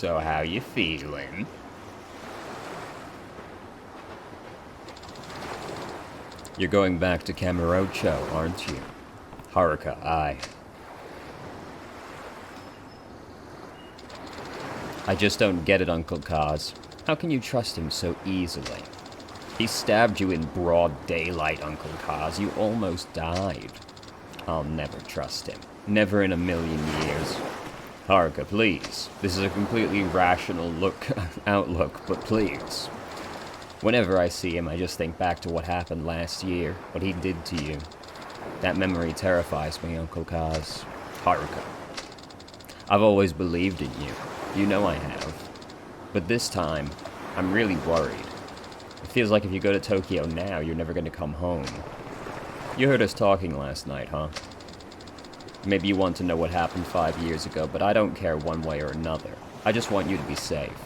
So how you feeling? You're going back to Kamurocho, aren't you? Haruka, aye. I just don't get it, Uncle Kaz. How can you trust him so easily? He stabbed you in broad daylight, Uncle Kaz. You almost died. I'll never trust him. Never in a million years. Haruka, please. This is a completely rational outlook, but please. Whenever I see him, I just think back to what happened last year, what he did to you. That memory terrifies me, Uncle Kaz. Haruka. I've always believed in you. You know I have. But this time, I'm really worried. It feels like if you go to Tokyo now, you're never going to come home. You heard us talking last night, huh? Maybe you want to know what happened 5 years ago, but I don't care one way or another. I just want you to be safe.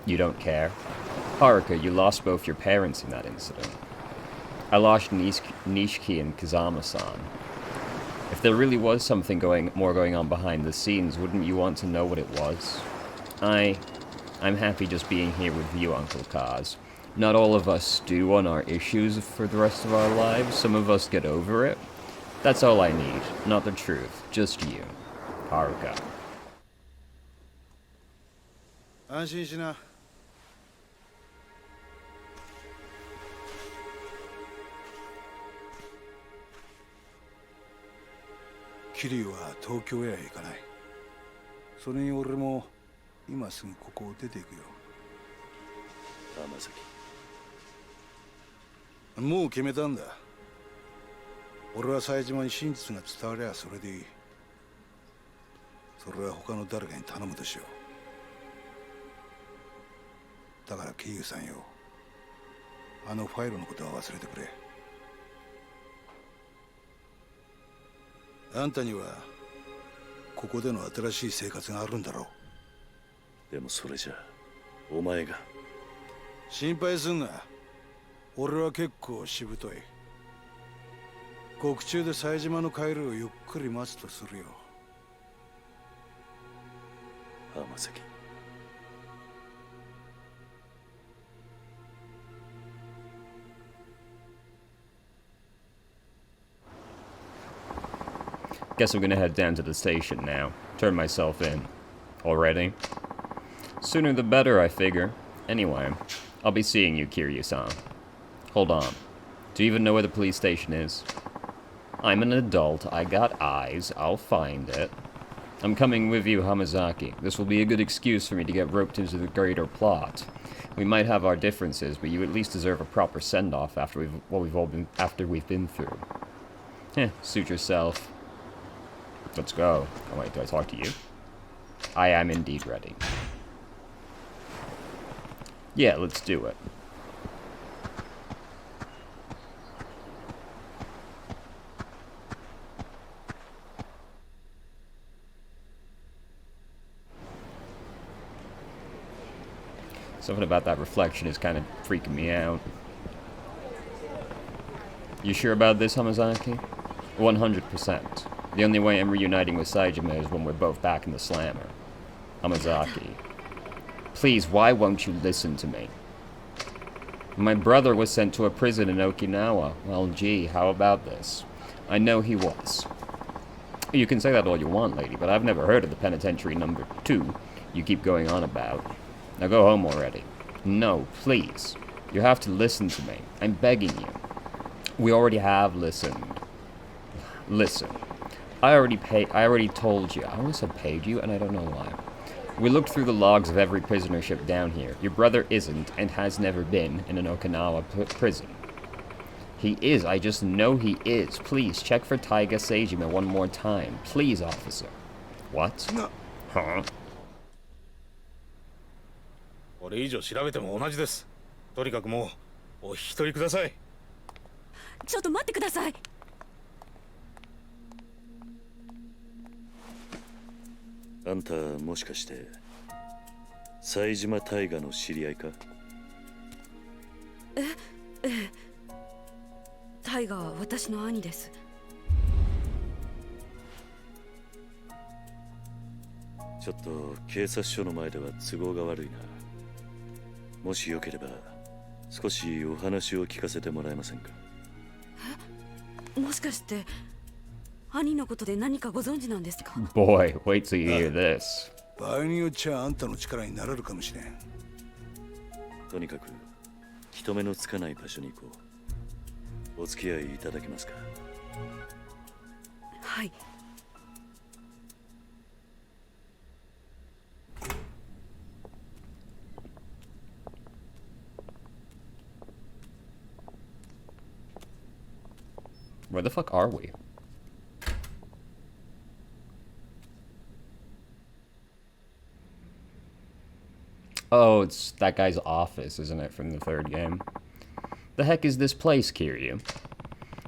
You don't care? Haruka, you lost both your parents in that incident. I lost Nishiki and Kazama-san. If there really was something more going on behind the scenes, wouldn't you want to know what it was? I'm happy just being here with you, Uncle Kaz. Not all of us stew on our issues for the rest of our lives. Some of us get over it. That's all I need. Not the truth. Just you. Haruka. 安心しな。キリは東京へは行かない。それに俺も今すぐここを出ていくよ。浜崎。もう決めたんだ。俺は冴島に真実が伝わりゃそれでいい。それは他の誰かに頼むとしよう。だから桐生さんよ、あのファイルのことは忘れてくれ。あんたにはここでの新しい生活があるんだろう。でもそれじゃお前が。心配すんな。俺は結構しぶとい。獄中で冴島の帰りをゆっくり待つとするよ。浜崎。Guess I'm gonna head down to the station now. Turn myself in. Already? Sooner the better, I figure. Anyway, I'll be seeing you, Kiryu-san. Hold on. Do you even know where the police station is? I'm an adult, I got eyes, I'll find it. I'm coming with you, Hamazaki. This will be a good excuse for me to get roped into the greater plot. We might have our differences, but you at least deserve a proper send-off after we've been through. Suit yourself. Let's go. Oh wait, do I talk to you? I am indeed ready. Yeah, let's do it. Something about that reflection is kind of freaking me out. You sure about this, Hamazaki? 100%. The only way I'm reuniting with Saejima is when we're both back in the slammer. Hamazaki. Please, why won't you listen to me? My brother was sent to a prison in Okinawa. Well, gee, how about this? I know he was. You can say that all you want, lady, but I've never heard of the penitentiary number 2 you keep going on about. Now go home already. No, please. You have to listen to me. I'm begging you. We already have listened. Listen. I already told you. I almost said paid you, and I don't know why. We looked through the logs of every prisoner ship down here. Your brother isn't, and has never been, in an Okinawa prison. He is. I just know he is. Please, check for Taiga Saejima one more time. Please, officer. What? No. Huh? これ以上調べても同じです。とにかくもうお引き取りください。ちょっと待ってください。あんたもしかして冴島大河の知り合いか？ええ。大河は私の兄です。ちょっと警察署の前では都合が悪いな。もしよければ少しお話を聞かせてもらえませんか？もしかして兄のことで何かご存知なんですか？ Boy, wait till you hear this. 場合によっちゃあんたの力になれるかもしれん。とにかく人目のつかない場所に行こう。お付き合いいただけますか？はい。Where the fuck are we? Oh, it's that guy's office, isn't it, from the third game? The heck is this place, Kiryu?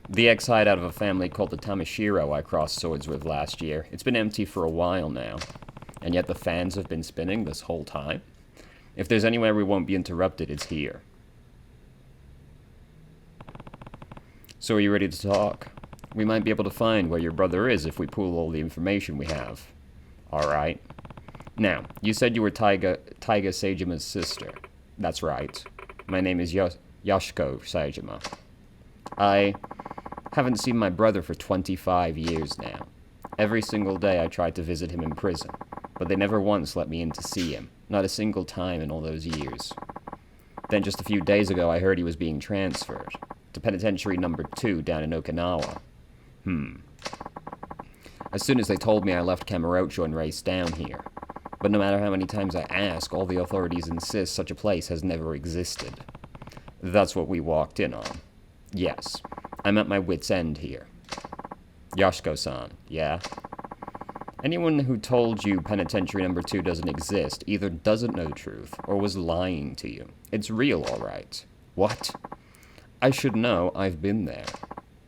The ex-hideout of a family called the Tamashiro I crossed swords with last year. It's been empty for a while now. And yet the fans have been spinning this whole time? If there's anywhere we won't be interrupted, it's here. So are you ready to talk? We might be able to find where your brother is if we pool all the information we have. Alright. Now, you said you were Taiga Seijima's sister. That's right. My name is Yoshiko Saejima. I haven't seen my brother for 25 years now. Every single day I tried to visit him in prison, but they never once let me in to see him. Not a single time in all those years. Then just a few days ago I heard he was being transferred to Penitentiary Number 2 down in Okinawa. As soon as they told me, I left Kamurocho and raced down here. But no matter how many times I ask, all the authorities insist such a place has never existed. That's what we walked in on. Yes, I'm at my wit's end here. Yoshiko-san, yeah? Anyone who told you Penitentiary Number 2 doesn't exist either doesn't know the truth or was lying to you. It's real, all right. What? I should know. I've been there.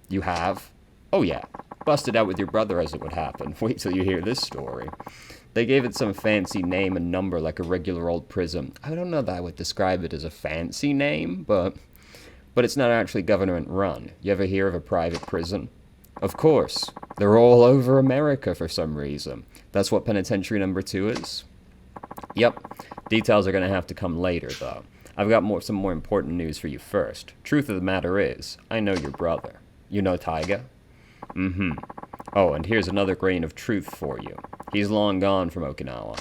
You have? Oh yeah. Busted out with your brother as it would happen. Wait till you hear this story. They gave it some fancy name and number like a regular old prison. I don't know that I would describe it as a fancy name, but it's not actually government run. You ever hear of a private prison? Of course. They're all over America for some reason. That's what Penitentiary Number 2 is? Yep. Details are going to have to come later, though. I've got some more important news for you first. Truth of the matter is, I know your brother. You know Taiga? Mm-hmm. Oh, and here's another grain of truth for you. He's long gone from Okinawa.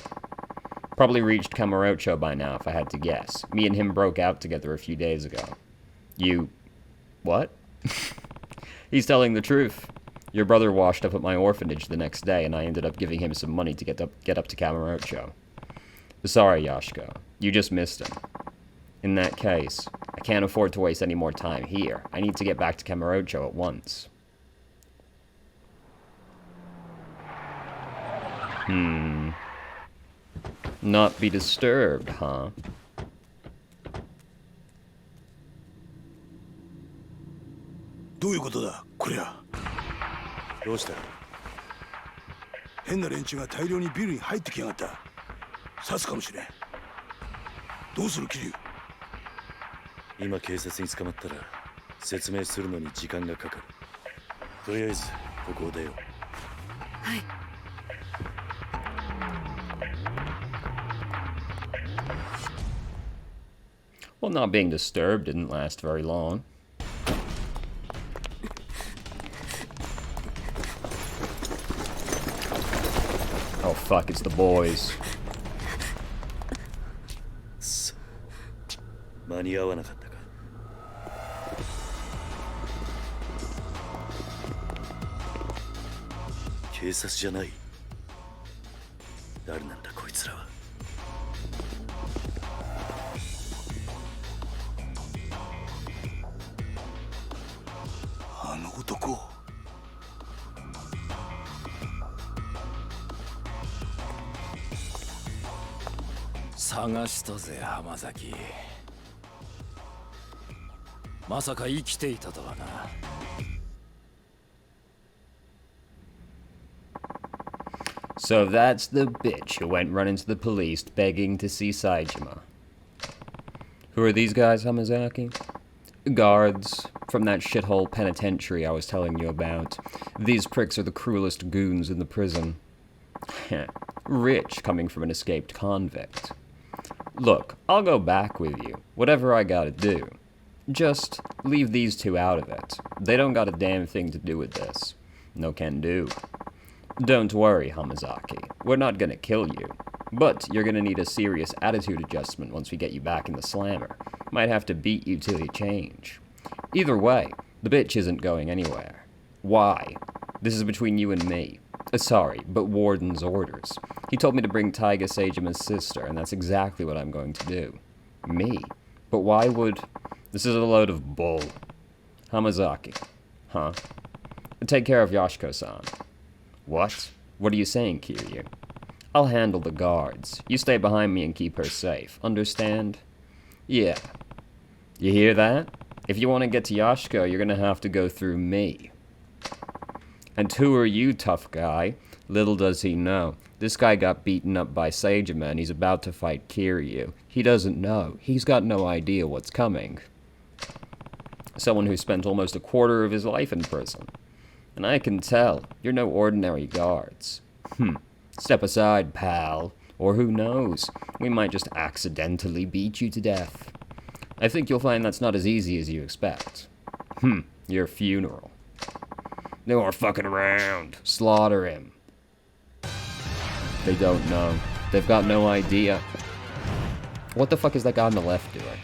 Probably reached Kamurocho by now, if I had to guess. Me and him broke out together a few days ago. You... what? He's telling the truth. Your brother washed up at my orphanage the next day, and I ended up giving him some money to get up to Kamurocho. Sorry, Yoshiko. You just missed him. In that case, I can't afford to waste any more time here. I need to get back to Kamurocho at once. Not be disturbed, huh? どういうことだこりゃ。どうした？変な連中が大量にビルに入ってきやがった。刺すかもしれん。どうする桐生？今警察に捕まったら説明するのに時間がかかる。とりあえずここを出よう。はい。Well, not being disturbed didn't last very long. Oh fuck, it's the boys. 間に合わなかったか。警察じゃない。誰なんだこいつらは。あの男。探したぜ浜崎。まさか生きていたとはな。So that's the bitch who went running to the police begging to see Saejima. Who are these guys, Hamazaki? Guards from that shithole penitentiary I was telling you about. These pricks are the cruelest goons in the prison. Rich coming from an escaped convict. Look, I'll go back with you, whatever I gotta do. Just leave these two out of it. They don't got a damn thing to do with this. No can do. Don't worry, Hamazaki. We're not gonna kill you. But you're gonna need a serious attitude adjustment once we get you back in the slammer. Might have to beat you till you change. Either way, the bitch isn't going anywhere. Why? This is between you and me. Sorry, but Warden's orders. He told me to bring Taiga Seijima's sister, and that's exactly what I'm going to do. Me? But why would... This is a load of bull. Hamazaki. Huh? Take care of Yoshiko-san. What? What are you saying, Kiryu? I'll handle the guards. You stay behind me and keep her safe. Understand? Yeah. You hear that? If you want to get to Yoshiko, you're gonna have to go through me. And who are you, tough guy? Little does he know. This guy got beaten up by Seijima and he's about to fight Kiryu. He doesn't know. He's got no idea what's coming. Someone who spent almost a quarter of his life in prison. And I can tell, you're no ordinary guards. Step aside, pal. Or who knows, we might just accidentally beat you to death. I think you'll find that's not as easy as you expect. Your funeral. No more fucking around. Slaughter him. They don't know. They've got no idea. What the fuck is that guy on the left doing?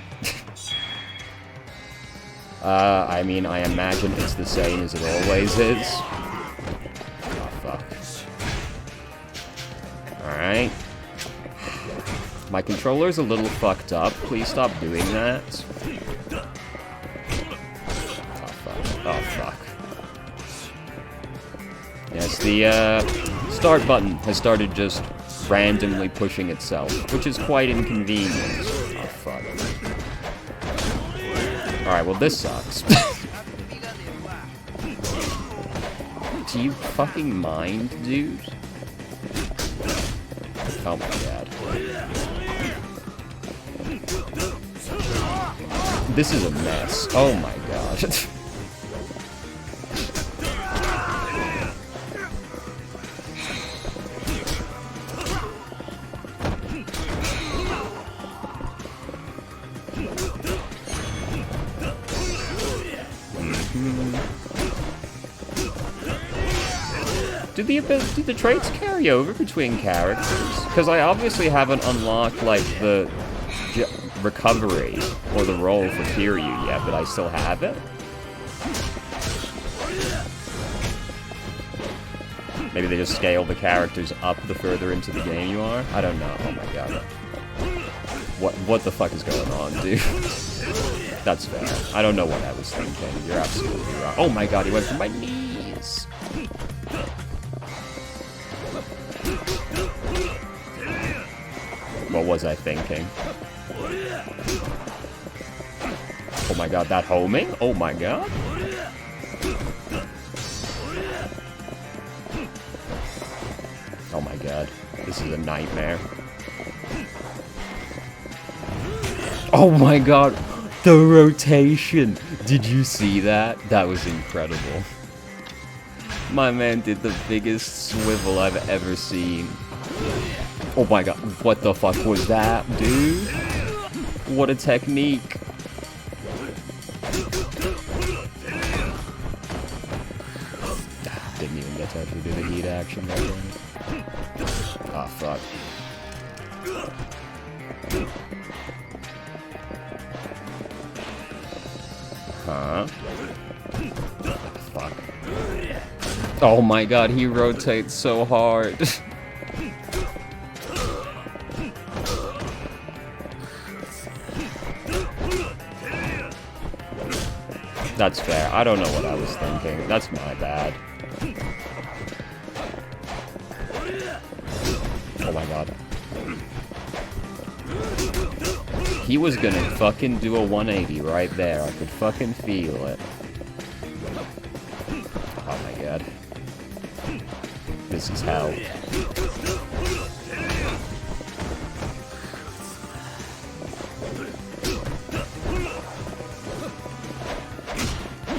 I mean, I imagine it's the same as it always is. Oh, fuck. Alright. My controller's a little fucked up. Please stop doing that. Oh, fuck. Oh, fuck. Yes, the, start button has started just randomly pushing itself, which is quite inconvenient. Oh, fuck. Alright, well, this sucks. Do you fucking mind, dude? Oh my god. This is a mess. Oh my god. Do the traits carry over between characters? Because I obviously haven't unlocked, like, the recovery or the roll for Kiryu yet, but I still have it? Maybe they just scale the characters up the further into the game you are? I don't know. Oh my god. What the fuck is going on, dude? That's fair. I don't know what I was thinking. You're absolutely right. Oh my god, he went for my knees! What was I thinking? Oh my god, that homing? Oh my god. Oh my god. This is a nightmare. Oh my god. The rotation. Did you see that? That was incredible. My man did the biggest swivel I've ever seen. Oh my god, what the fuck was that, dude? What a technique. Didn't even get to actually do the heat action right there. Ah, fuck. Huh? Fuck. Oh my god, he rotates so hard. That's fair. I don't know what I was thinking. That's my bad. Oh my god. He was gonna fucking do a 180 right there. I could fucking feel it. Oh my god. This is hell.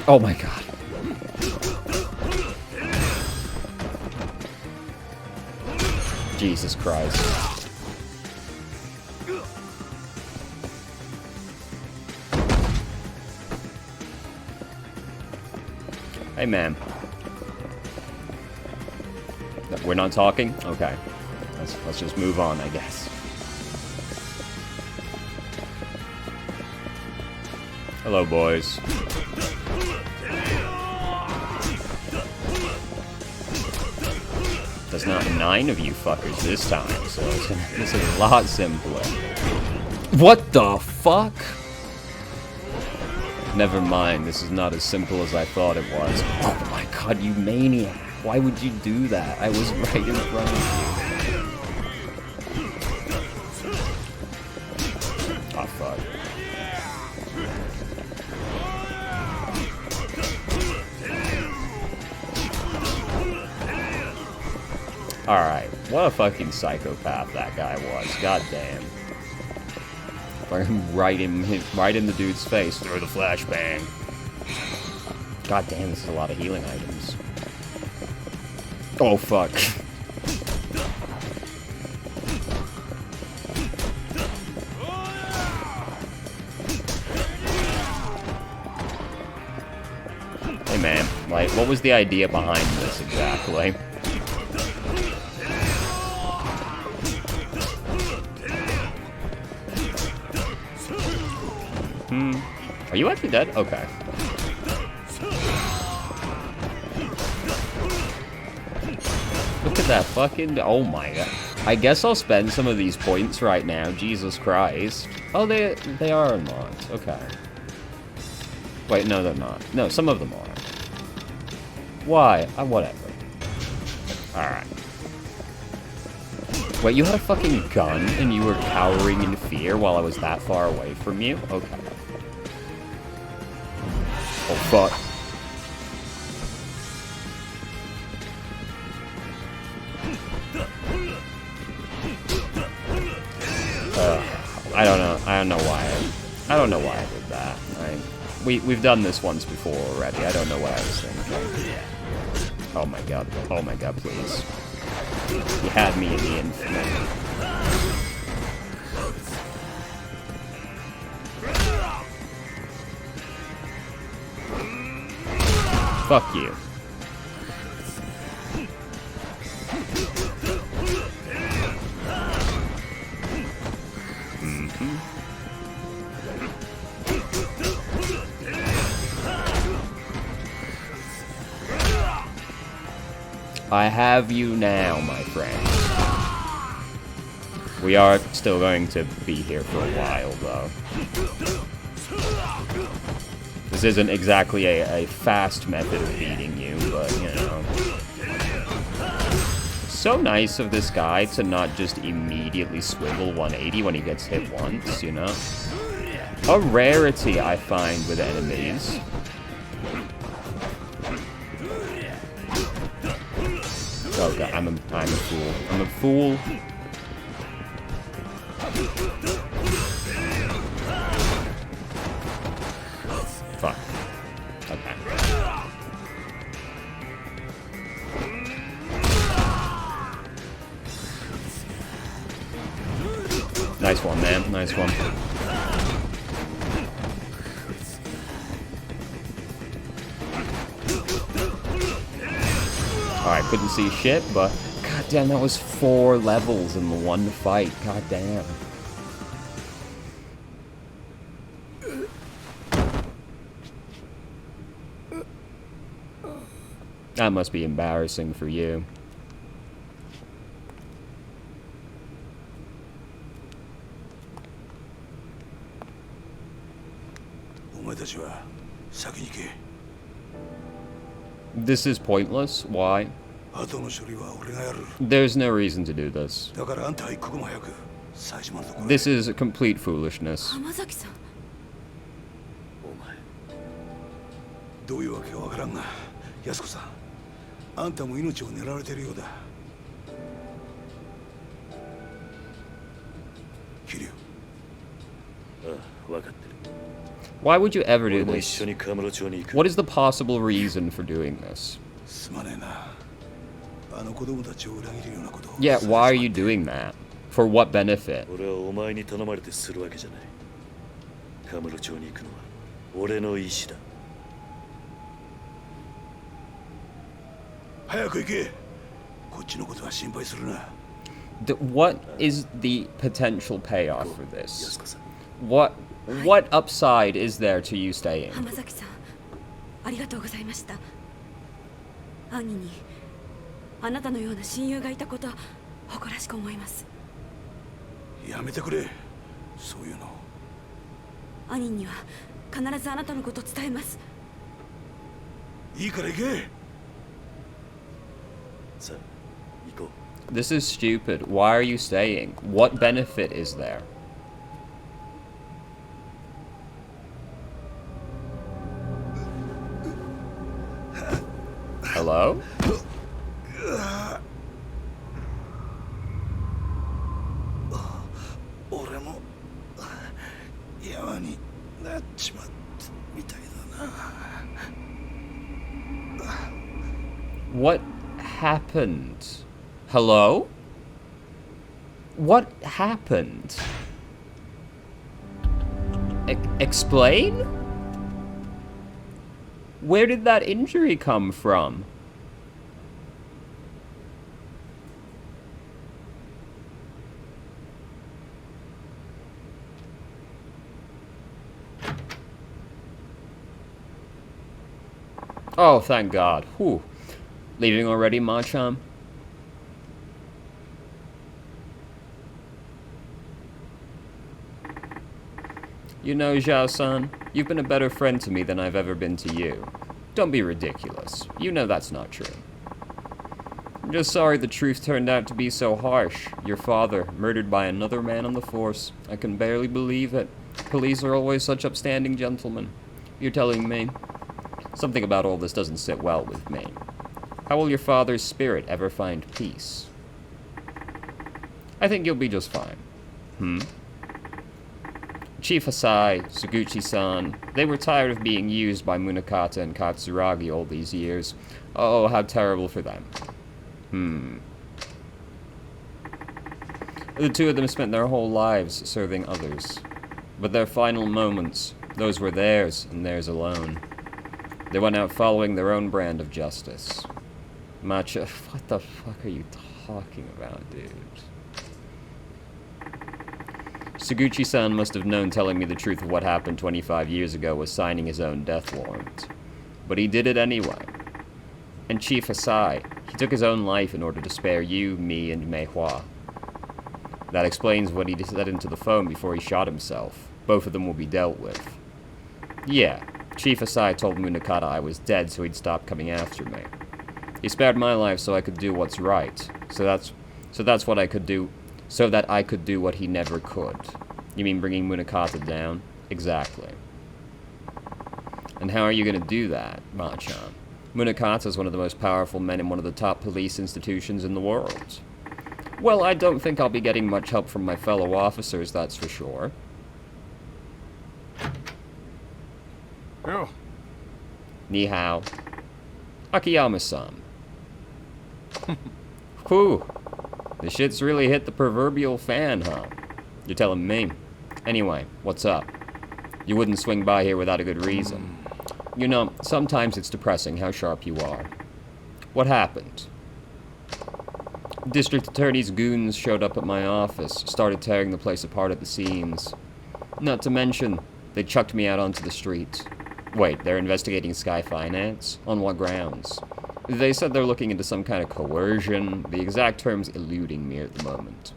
Oh my god. Jesus Christ. Hey, man. We're not talking? Okay. Let's just move on, I guess. Hello, boys. There's not 9 of you fuckers this time, so this is a lot simpler. What the fuck? Never mind, this is not as simple as I thought it was. Oh my god, you maniac. Why would you do that? I was right in front of you. Oh fuck. Alright, what a fucking psychopath that guy was. God damn. Fucking right in the dude's face through the flashbang. God damn, this is a lot of healing items. Oh fuck. Hey man, like, what was the idea behind this exactly? Are you actually dead? Okay. Look at that fucking... Oh my god. I guess I'll spend some of these points right now. Jesus Christ. Oh, they are unlocked. Okay. Wait, no, they're not. No, some of them are. Why? Whatever. Alright. Wait, you had a fucking gun and you were cowering in fear while I was that far away from you? Okay. Oh, fuck. I don't know. I don't know why. I don't know why I did that. We've done this once before already. I don't know what I was thinking. Oh my god. Oh my god, please. You had me in the infinite. Fuck you. I have you now, my friend. We are still going to be here for a while, though. This isn't exactly a fast method of beating you, but, you know. So nice of this guy to not just immediately swivel 180 when he gets hit once, you know? A rarity I find with enemies. Oh god, I'm a fool. I'm a fool. Fuck. Okay. Nice one, man. Nice one. Alright, couldn't see shit, but god damn, that was 4 levels in the one fight. God damn. That must be embarrassing for you. This is pointless. Why? There's no reason to do this. This is a complete foolishness. どういうわけかわからんが、安子さん、あんたも命を狙われてるようだ。桐生。ああ、分かってる。 Why would you ever do this? What is the possible reason for doing this? すまねえな。あの子供たちを裏切るようなことを Yeah, why are you doing that? For what benefit? 俺はお前に頼まれてするわけじゃない。カムロ町に行くのは俺の意思だ。早く行け。こっちのことは心配するな。 What is the potential payoff for 安 this? 子さん、 What upside is there to you staying? 浜崎さんありがとうございました。兄にあなたのような親友がいたこと誇らしく思います。やめてくれ。そういうの。兄には必ずあなたのこと伝えます。いいから行け。さあ行こう。 This is stupid. Why are you staying? What benefit is there? Hello? 俺も山になっちまったみたいだな。 What happened? Hello? What happened? Explain? Where did that injury come from? Oh, thank God. Whew. Leaving already, Machan? You know, Zhao-san, you've been a better friend to me than I've ever been to you. Don't be ridiculous. You know that's not true. I'm just sorry the truth turned out to be so harsh. Your father, murdered by another man on the force. I can barely believe it. Police are always such upstanding gentlemen. You're telling me? Something about all this doesn't sit well with me. How will your father's spirit ever find peace? I think you'll be just fine. Chief Hasai, Suguchi-san, they were tired of being used by Munakata and Katsuragi all these years. Oh, how terrible for them. The two of them spent their whole lives serving others. But their final moments, those were theirs and theirs alone. They went out following their own brand of justice. Macha, what the fuck are you talking about, dude? Suguchi-san must have known telling me the truth of what happened 25 years ago was signing his own death warrant. But he did it anyway. And Chief Hasai, he took his own life in order to spare you, me, and Mei Hua. That explains what he said into the phone before he shot himself. Both of them will be dealt with. Yeah, Chief Hasai told Munakata I was dead so he'd stop coming after me. He spared my life so I could do what's right. So that's what I could do. So that I could do what he never could. You mean bringing Munakata down? Exactly. And how are you going to do that, Machan? Munakata is one of the most powerful men in one of the top police institutions in the world. Well, I don't think I'll be getting much help from my fellow officers, that's for sure. Yo. Ni hao. Akiyama-san. Whew. The shit's really hit the proverbial fan, huh? You're telling me. Anyway, what's up? You wouldn't swing by here without a good reason. You know, sometimes it's depressing how sharp you are. What happened? District Attorney's goons showed up at my office, started tearing the place apart at the seams. Not to mention, they chucked me out onto the street. Wait, they're investigating Sky Finance? On what grounds? They said they're looking into some kind of coercion, the exact terms eluding me at the moment.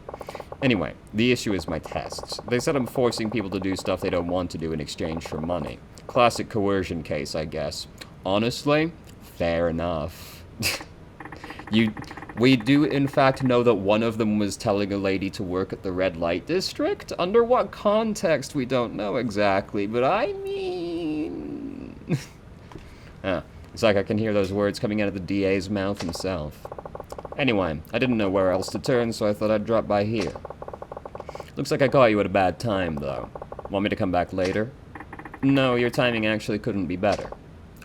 Anyway, the issue is my tests. They said I'm forcing people to do stuff they don't want to do in exchange for money. Classic coercion case, I guess. Honestly, fair enough. We do in fact know that one of them was telling a lady to work at the red light district? Under what context, we don't know exactly, but I mean... It's like I can hear those words coming out of the DA's mouth himself. Anyway, I didn't know where else to turn, so I thought I'd drop by here. Looks like I caught you at a bad time, though. Want me to come back later? No, your timing actually couldn't be better.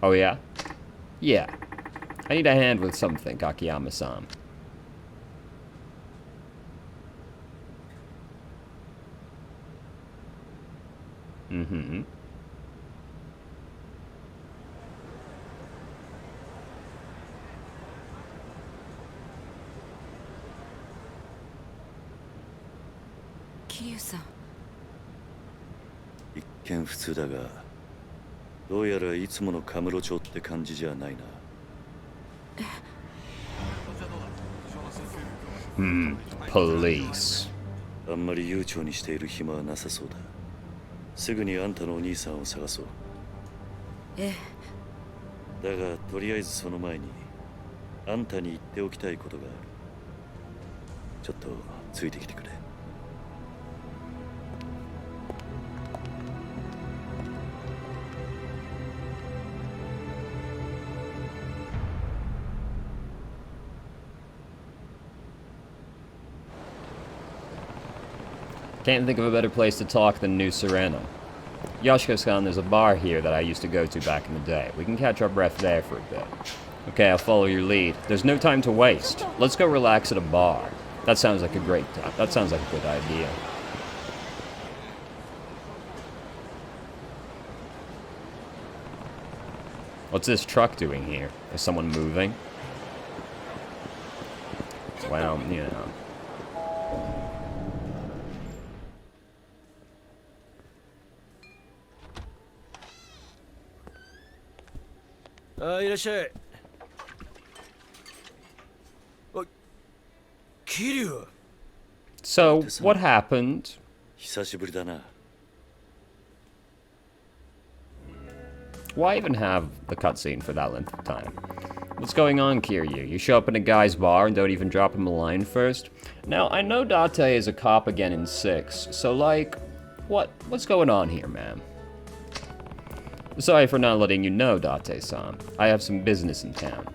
Oh yeah? Yeah. I need a hand with something, Akiyama-san. Mm-hmm.桐生さん。一見普通だが、どうやらいつものカムロ町って感じじゃないな。Police. あんまり悠長にしている暇はなさそうだ。すぐにあんたのお兄さんを探そう。ええ。だがとりあえずその前にあんたに言っておきたいことがある。ちょっとついてきてくれ。Can't think of a better place to talk than New Sereno. Yoshiko-san, there's a bar here that I used to go to back in the day. We can catch our breath there for a bit. Okay, I'll follow your lead. There's no time to waste. Let's go relax at a bar. That sounds like a great time. That sounds like a good idea. What's this truck doing here? Is someone moving? Well, you know. ああ、いらっしゃい。お、桐生。 So, what happened? 久しぶりだな。Why even have the cutscene for that length of time? What's going on, Kiryu? You show up in a guy's bar and don't even drop him a line first? Now, I know Date is a cop again in 6, so like, what's going on here, man? Sorry for not letting you know, Date-san. I have some business in town.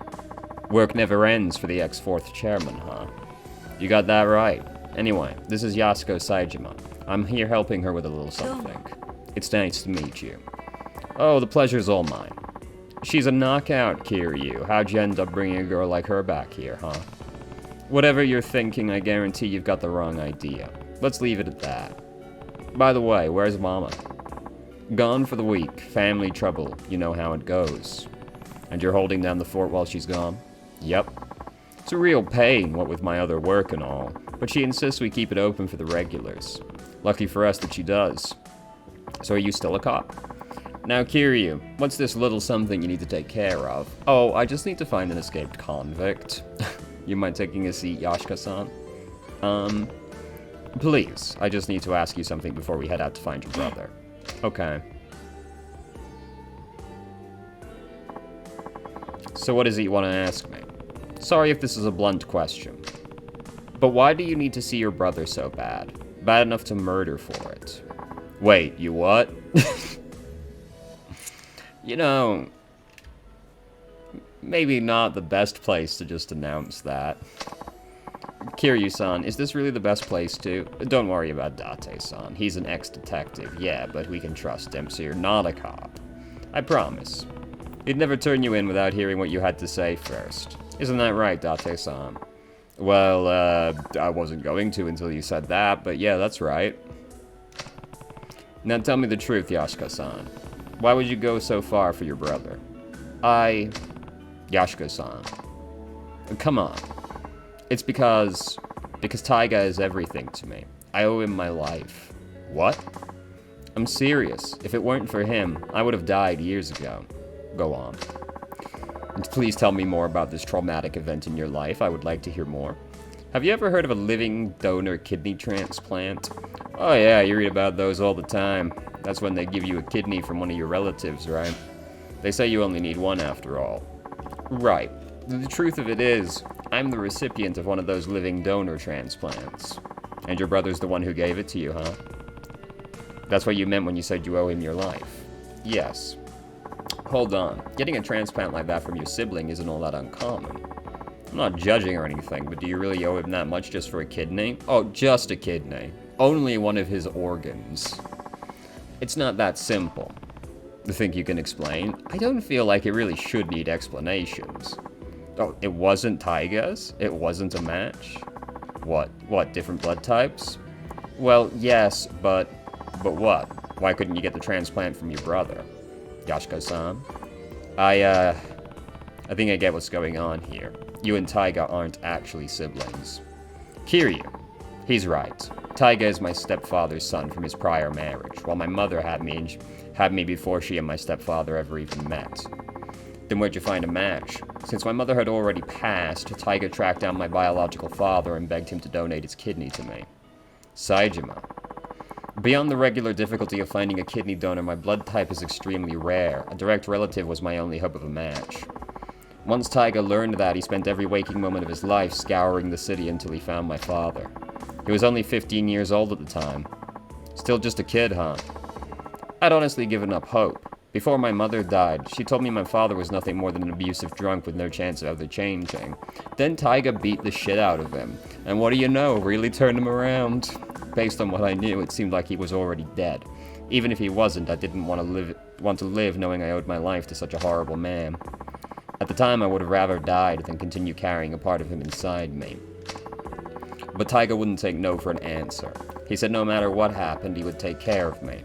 Work never ends for the ex-4th chairman, huh? You got that right. Anyway, this is Yasuko Saejima. I'm here helping her with a little something. It's nice to meet you. Oh, the pleasure's all mine. She's a knockout, Kiryu. How'd you end up bringing a girl like her back here, huh? Whatever you're thinking, I guarantee you've got the wrong idea. Let's leave it at that. By the way, where's Mama? Gone for the week. Family trouble. You know how it goes. And you're holding down the fort while she's gone? Yep. It's a real pain, what with my other work and all. But she insists we keep it open for the regulars. Lucky for us that she does. So are you still a cop? Now, Kiryu, what's this little something you need to take care of? Oh, I just need to find an escaped convict. You mind taking a seat, Yashika-san? Please, I just need to ask you something before we head out to find your brother. Okay. So what is it you want to ask me? Sorry if this is a blunt question. But why do you need to see your brother so bad? Bad enough to murder for it. Wait, you what? You know, maybe not the best place to just announce that. Kiryu-san, is this really the best place to? Don't worry about Date-san. He's an ex-detective, yeah, but we can trust him, so you're not a cop. I promise. He'd never turn you in without hearing what you had to say first. Isn't that right, Date-san? Well, I wasn't going to until you said that, but yeah, that's right. Now tell me the truth, Yashika-san. Why would you go so far for your brother? Yashika-san. Come on. It's because Taiga is everything to me. I owe him my life. What? I'm serious. If it weren't for him, I would have died years ago. Go on. And please tell me more about this traumatic event in your life. I would like to hear more. Have you ever heard of a living donor kidney transplant? Oh yeah, you read about those all the time. That's when they give you a kidney from one of your relatives, right? They say you only need one after all. Right. The truth of it is, I'm the recipient of one of those living donor transplants. And your brother's the one who gave it to you, huh? That's what you meant when you said you owe him your life. Yes. Hold on. Getting a transplant like that from your sibling isn't all that uncommon. I'm not judging or anything, but do you really owe him that much just for a kidney? Oh, just a kidney. Only one of his organs. It's not that simple. You think you can explain? I don't feel like it really should need explanations. Oh, it wasn't Taiga's? It wasn't a match? What, different blood types? Well, yes, but what? Why couldn't you get the transplant from your brother? Yashiko-san? I think I get what's going on here. You and Taiga aren't actually siblings. Kiryu. He's right. Taiga is my stepfather's son from his prior marriage, while my mother had me before she and my stepfather ever even met. Then where'd you find a match? Since my mother had already passed, Taiga tracked down my biological father and begged him to donate his kidney to me. Saejima. Beyond the regular difficulty of finding a kidney donor, my blood type is extremely rare. A direct relative was my only hope of a match. Once Taiga learned that, he spent every waking moment of his life scouring the city until he found my father. He was only 15 years old at the time. Still just a kid, huh? I'd honestly given up hope. Before my mother died, she told me my father was nothing more than an abusive drunk with no chance of ever changing. Then Taiga beat the shit out of him, and what do you know, really turned him around. Based on what I knew, it seemed like he was already dead. Even if he wasn't, I didn't want to live knowing I owed my life to such a horrible man. At the time, I would have rather died than continue carrying a part of him inside me. But Taiga wouldn't take no for an answer. He said no matter what happened, he would take care of me.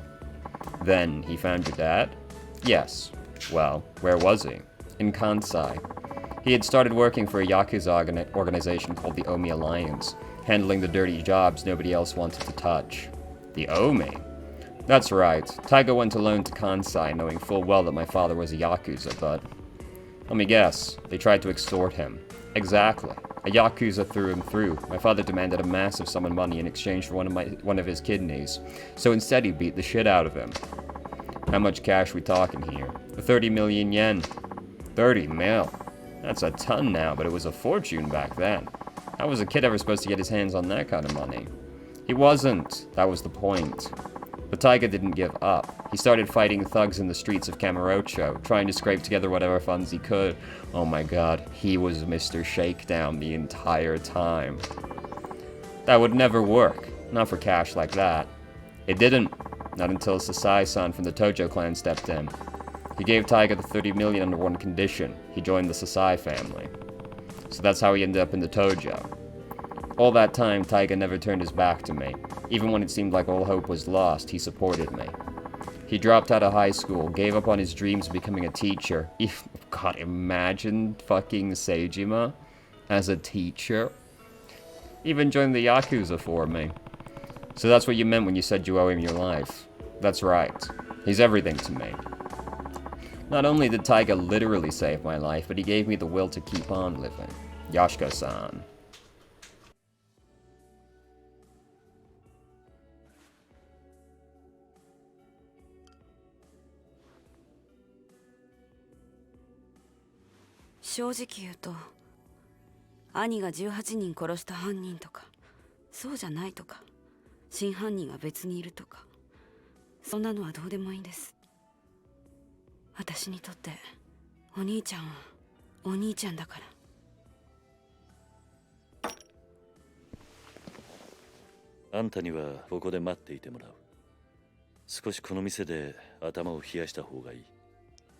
Then, he found your dad? Yes. Well, where was he? In Kansai. He had started working for a Yakuza organization called the Omi Alliance, handling the dirty jobs nobody else wanted to touch. The Omi? That's right. Taiga went alone to Kansai, knowing full well that my father was a Yakuza, but... let me guess, they tried to extort him. Exactly. A Yakuza through and through. My father demanded a massive sum of money in exchange for one of his kidneys, so instead he beat the shit out of him. How much cash we talking here? 30 million yen. 30 mil? That's a ton now, but it was a fortune back then. How was a kid ever supposed to get his hands on that kind of money? He wasn't. That was the point. But Taiga didn't give up. He started fighting thugs in the streets of Kamurocho, trying to scrape together whatever funds he could. Oh my god, he was Mr. Shakedown the entire time. That would never work. Not for cash like that. It didn't. Not until Sasai-san from the Tojo clan stepped in. He gave Taiga the 30 million under one condition. He joined the Sasai family. So that's how he ended up in the Tojo. All that time, Taiga never turned his back to me. Even when it seemed like all hope was lost, he supported me. He dropped out of high school, gave up on his dreams of becoming a teacher. God, imagine fucking Saejima as a teacher. Even joined the Yakuza for me. So that's what you meant when you said you owe him your life. That's right. He's everything to me. Not only did Taiga literally save my life, but he gave me the will to keep on living. Yashiko-san.正直言うと、兄が18人殺した犯人とか、そうじゃないとか、真犯人が別にいるとか、そんなのはどうでもいいんです。私にとってお兄ちゃんはお兄ちゃんだから。あんたにはここで待っていてもらう。少しこの店で頭を冷やした方がいい。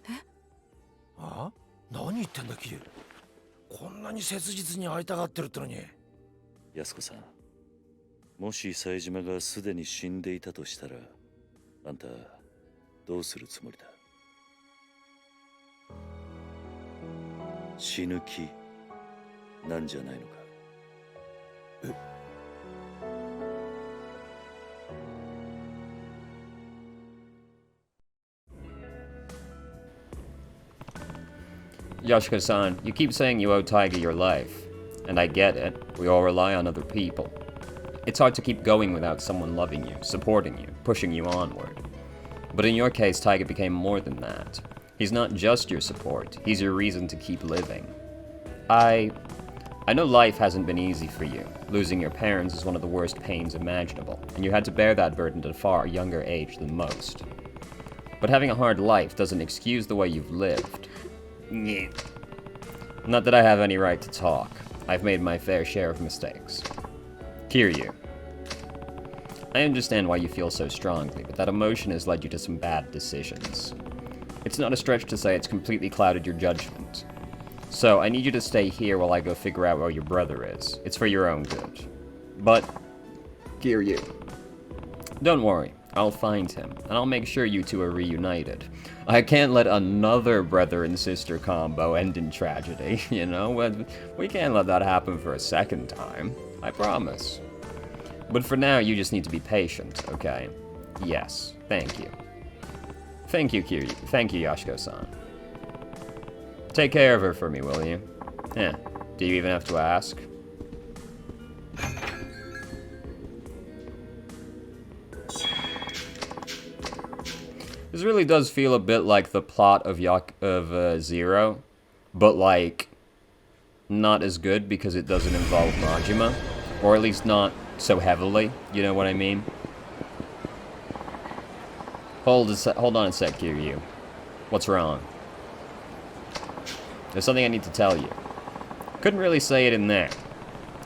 え？あ？何言ってんだキリュウ。こんなに切実に会いたがってるってのに。安子さん、もし冴島がすでに死んでいたとしたら、あんたどうするつもりだ？死ぬ気なんじゃないのか？え？Yoshiko-san, you keep saying you owe Taiga your life. And I get it. We all rely on other people. It's hard to keep going without someone loving you, supporting you, pushing you onward. But in your case, Taiga became more than that. He's not just your support, he's your reason to keep living. I know life hasn't been easy for you. Losing your parents is one of the worst pains imaginable, and you had to bear that burden at a far younger age than most. But having a hard life doesn't excuse the way you've lived. Not that I have any right to talk. I've made my fair share of mistakes. Kiryu. I understand why you feel so strongly, but that emotion has led you to some bad decisions. It's not a stretch to say it's completely clouded your judgment. So, I need you to stay here while I go figure out where your brother is. It's for your own good. But, Kiryu. Don't worry. I'll find him, and I'll make sure you two are reunited. I can't let another brother and sister combo end in tragedy, you know? We can't let that happen for a second time. I promise. But for now, you just need to be patient, okay? Yes, thank you. Thank you, Kiryu. Thank you, Yashiko-san. Take care of her for me, will you? Do you even have to ask? This really does feel a bit like the plot of Zero, but like not as good because it doesn't involve Majima, or at least not so heavily. You know what I mean? Hold on a sec, Kiryu. What's wrong? There's something I need to tell you. Couldn't really say it in there.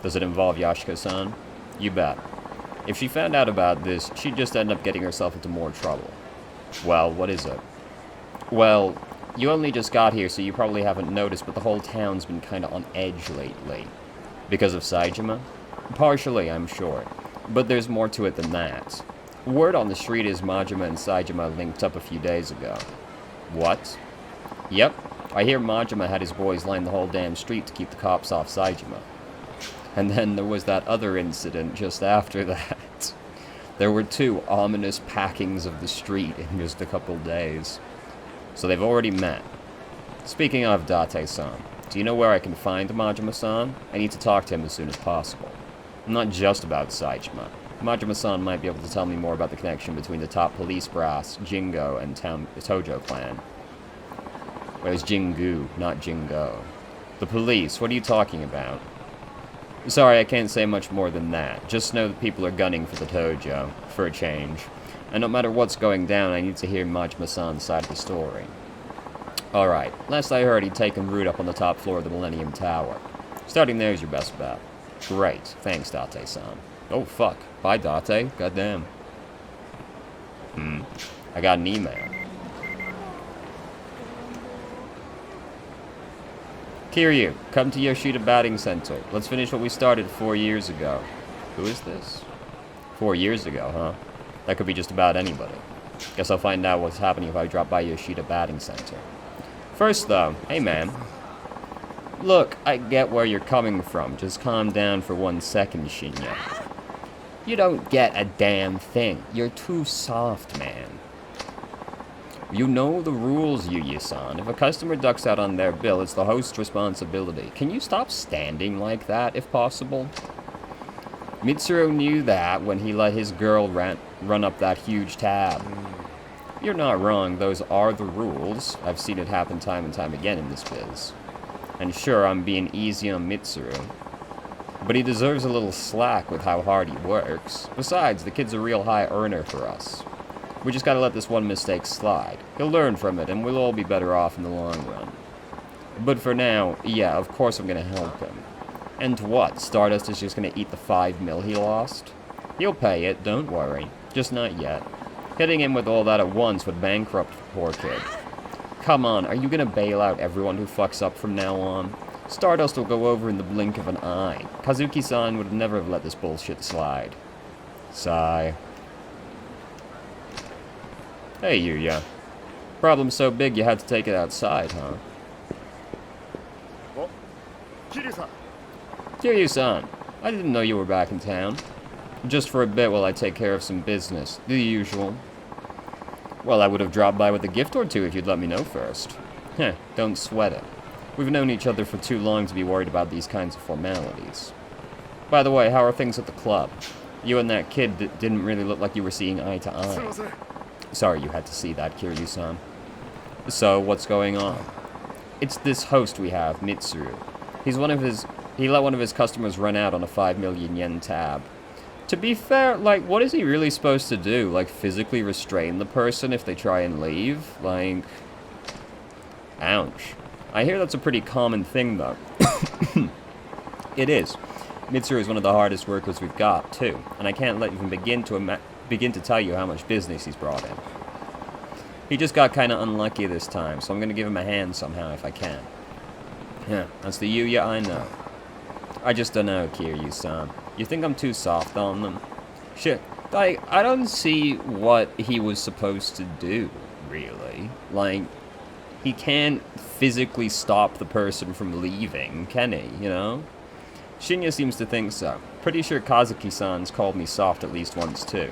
Does it involve Yashiko-san? You bet. If she found out about this, she'd just end up getting herself into more trouble. Well, what is it? Well, you only just got here, so you probably haven't noticed, but the whole town's been kinda on edge lately. Because of Saejima? Partially, I'm sure. But there's more to it than that. Word on the street is Majima and Saejima linked up a few days ago. What? Yep. I hear Majima had his boys line the whole damn street to keep the cops off Saejima. And then there was that other incident just after that. There were 2 ominous packings of the street in just a couple days. So they've already met. Speaking of Date-san, do you know where I can find Majima-san? I need to talk to him as soon as possible. Not just about Saejima. Majima-san might be able to tell me more about the connection between the top police brass, Jingo, and Tojo clan. Well, it's Jingu, not Jingo. The police, what are you talking about? Sorry, I can't say much more than that. Just know that people are gunning for the Tojo, for a change. And no matter what's going down, I need to hear Majima-san's side of the story. Alright, last I heard he'd taken root up on the top floor of the Millennium Tower. Starting there is your best bet. Great, thanks Date-san. Oh fuck, bye Date, goddamn. I got an email. Kiryu, come to Yoshida Batting Center. Let's finish what we started 4 years ago. Who is this? 4 years ago, huh? That could be just about anybody. Guess I'll find out what's happening if I drop by Yoshida Batting Center. First though, hey man. Look, I get where you're coming from. Just calm down for 1 second, Shinya. You don't get a damn thing. You're too soft, man. You know the rules, Yuya-san. If a customer ducks out on their bill, it's the host's responsibility. Can you stop standing like that, if possible? Mitsuru knew that when he let his girl run up that huge tab. You're not wrong, those are the rules. I've seen it happen time and time again in this biz. And sure, I'm being easy on Mitsuru. But he deserves a little slack with how hard he works. Besides, the kid's a real high earner for us. We just gotta let this one mistake slide. He'll learn from it, and we'll all be better off in the long run. But for now, yeah, of course I'm gonna help him. And what? Stardust is just gonna eat the 5 mil he lost? He'll pay it, don't worry. Just not yet. Hitting him with all that at once would bankrupt the poor kid. Come on, are you gonna bail out everyone who fucks up from now on? Stardust will go over in the blink of an eye. Kazuki-san would never have let this bullshit slide. Sigh. Hey, Yuya. Problem so big you had to take it outside, huh? Oh, Kiryu-san. Kiryu-san, I didn't know you were back in town. Just for a bit while I take care of some business. The usual. Well, I would have dropped by with a gift or two if you'd let me know first. Heh, don't sweat it. We've known each other for too long to be worried about these kinds of formalities. By the way, how are things at the club? You and that kid didn't really look like you were seeing eye to eye. Sorry you had to see that, Kiryu-san. So, what's going on? It's this host we have, Mitsuru. He let one of his customers run out on a 5 million yen tab. To be fair, like, what is he really supposed to do? Like, physically restrain the person if they try and leave? Like... Ouch. I hear that's a pretty common thing, though. It is. Mitsuru is one of the hardest workers we've got, too. And I can't let even begin to tell you how much business he's brought in. He just got kind of unlucky this time, so I'm going to give him a hand somehow if I can. Yeah, that's the Yuya I know. I just don't know, Kiryu-san. You think I'm too soft on them? Shit, Like, I don't see what he was supposed to do, really. Like, he can't physically stop the person from leaving, can he, you know? Shinya seems to think so. Pretty sure Kazuki-san's called me soft at least once, too.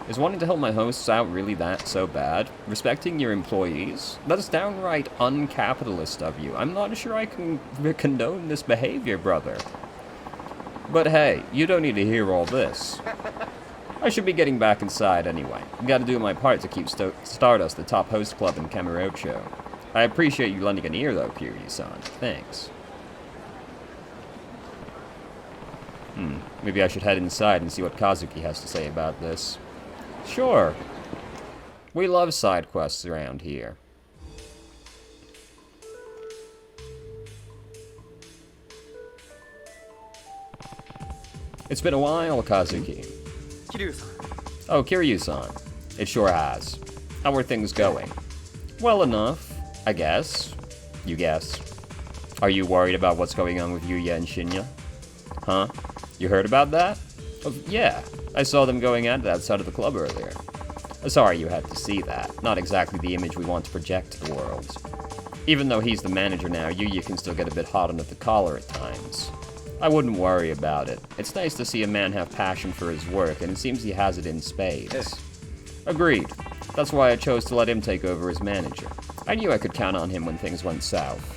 Is wanting to help my hosts out really that so bad? Respecting your employees? That's downright uncapitalist of you. I'm not sure I can condone this behavior, brother. But hey, you don't need to hear all this. I should be getting back inside anyway. Gotta do my part to keep Stardust the top host club in Kamurocho. I appreciate you lending an ear though, Kiryu-san. Thanks. Maybe I should head inside and see what Kazuki has to say about this. Sure. We love side quests around here. It's been a while, Kazuki. Kiryu-san. Oh, Kiryu-san. It sure has. How are things going? Well enough, I guess. You guess. Are you worried about what's going on with Yuya and Shinya? Huh? You heard about that? Oh, yeah. I saw them going at it outside of the club earlier. Sorry you had to see that. Not exactly the image we want to project to the world. Even though he's the manager now, Yuya can still get a bit hot under the collar at times. I wouldn't worry about it. It's nice to see a man have passion for his work, and it seems he has it in spades. Agreed. That's why I chose to let him take over as manager. I knew I could count on him when things went south.